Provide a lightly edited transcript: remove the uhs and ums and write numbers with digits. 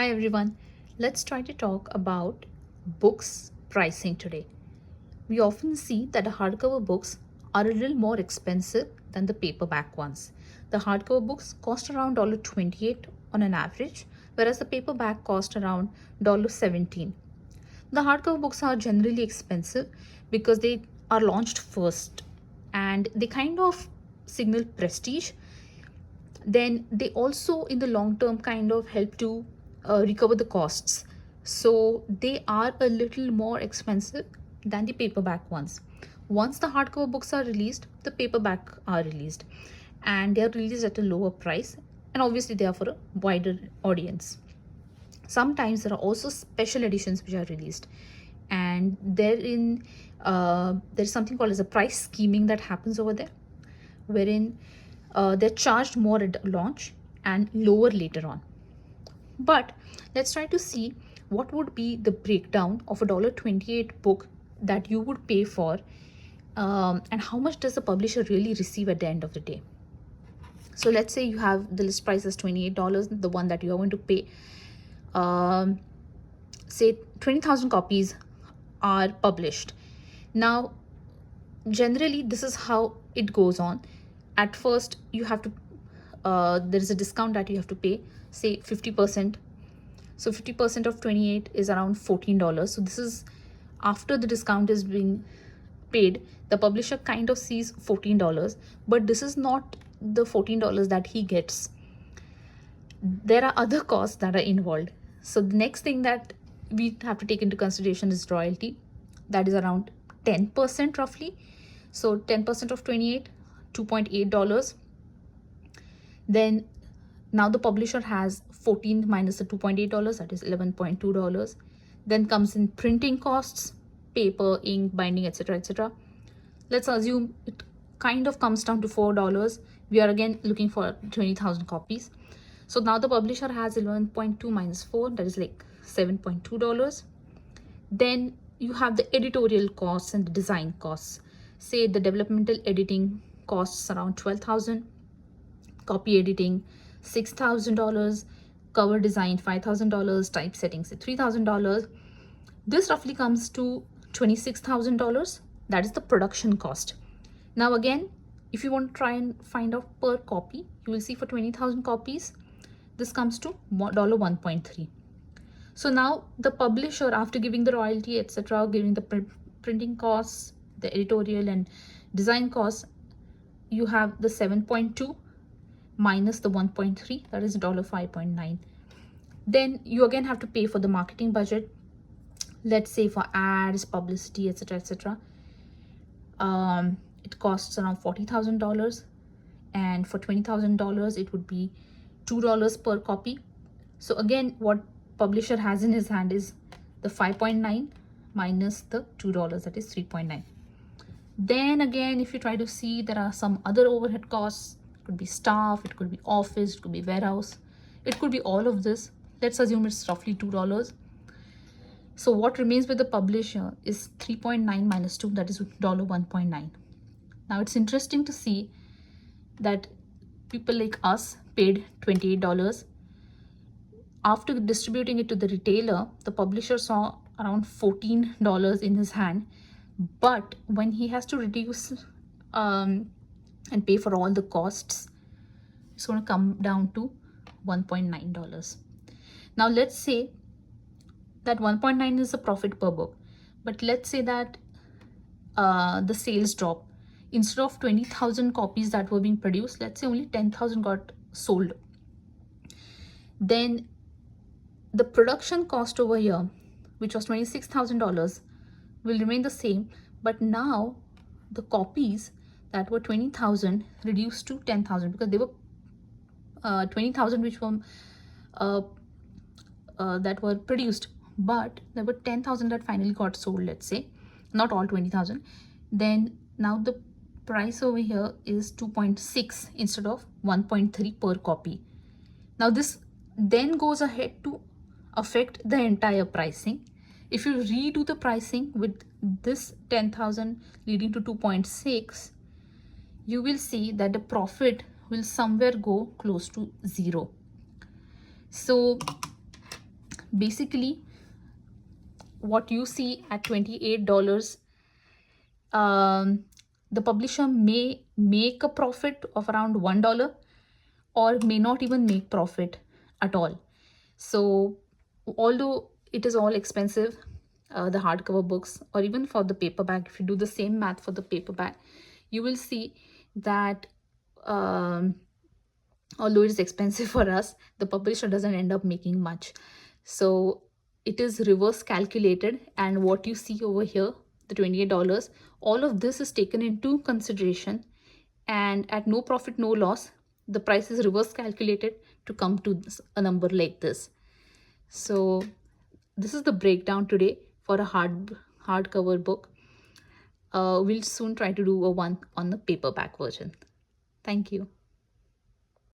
Hi everyone, let's try to talk about books pricing today. We often see that the hardcover books are a little more expensive than the paperback ones. The hardcover books cost around $28 on an average, whereas the paperback cost around $17. The hardcover books are generally expensive because they are launched first and they kind of signal prestige. Then they also in the long term kind of help to recover the costs, so they are a little more expensive than the paperback ones. Once the hardcover books are released, the paperback are released, and they are released at a lower price, and obviously they are for a wider audience. Sometimes there are also special editions which are released, and therein there's something called as a price scheming that happens over there, wherein they're charged more at launch and lower later on. But let's try to see what would be the breakdown of a $28 book that you would pay for, and how much does the publisher really receive at the end of the day. So let's say you have the list price as $28, the one that you are going to pay. Say 20,000 copies are published. Now, generally, this is how it goes on. At first, you have to, there is a discount that you have to pay, say 50%. So 50% of 28 is around $14. So this is after the discount is being paid. The publisher kind of sees $14, but this is not the $14 that he gets. There are other costs that are involved. So the next thing that we have to take into consideration is royalty. That is around 10% roughly. So 10% of 28, $2.8. Then now the publisher has 14 minus the $2.8, that is $11.2. Then comes in printing costs, paper, ink, binding, etc., etc. Let's assume it kind of comes down to $4. We are again looking for 20,000 copies. So now the publisher has 11.2 minus 4, that is like $7.2. Then you have the editorial costs and the design costs. Say the developmental editing costs around $12,000, copy editing $6,000, cover design $5,000, typesetting say $3,000. This roughly comes to $26,000. That is the production cost. Now again, if you want to try and find out per copy, you will see for 20,000 copies, this comes to $1.3. So now the publisher, after giving the royalty, etc., giving the printing costs, the editorial and design costs, you have the 7.2 minus the 1.3, that is $5.9. Then you again have to pay for the marketing budget. Let's say for ads, publicity, etc., etc. It costs around $40,000, and for $20,000 it would be $2 per copy. So again, what publisher has in his hand is the 5.9 minus the $2, that is 3.9. Then again, if you try to see, there are some other overhead costs. It could be staff, it could be office, it could be warehouse, it could be all of this. Let's assume it's roughly $2. So what remains with the publisher is 3.9 minus 2, that is $1.9. Now it's interesting to see that people like us paid $28. After distributing it to the retailer, the publisher saw around $14 in his hand. But when he has to reduce and pay for all the costs, it's going to come down to $1.9. Now let's say that 1.9 is a profit per book, but let's say that the sales drop. Instead of 20,000 copies that were being produced, let's say only 10,000 got sold. Then the production cost over here, which was $26,000, will remain the same, but now the copies that were 20,000 reduced to 10,000, because they were 20,000 which were that were produced, but there were 10,000 that finally got sold, let's say, not all 20,000. Then now the price over here is 2.6 instead of 1.3 per copy. Now this then goes ahead to affect the entire pricing. If you redo the pricing with this 10,000 leading to 2.6, you will see that the profit will somewhere go close to 0. So Basically, what you see at $28, um, the publisher may make a profit of around $1 or may not even make profit at all. So although it is all expensive, the hardcover books, or even for the paperback, if you do the same math for the paperback, you will see that um, although it is expensive for us, the publisher doesn't end up making much. So it is reverse calculated, and what you see over here, the $28, all of this is taken into consideration, and at no profit no loss, the price is reverse calculated to come to a number like this. So this is the breakdown today for a hardcover book. We'll soon try to do a one on the paperback version. Thank you.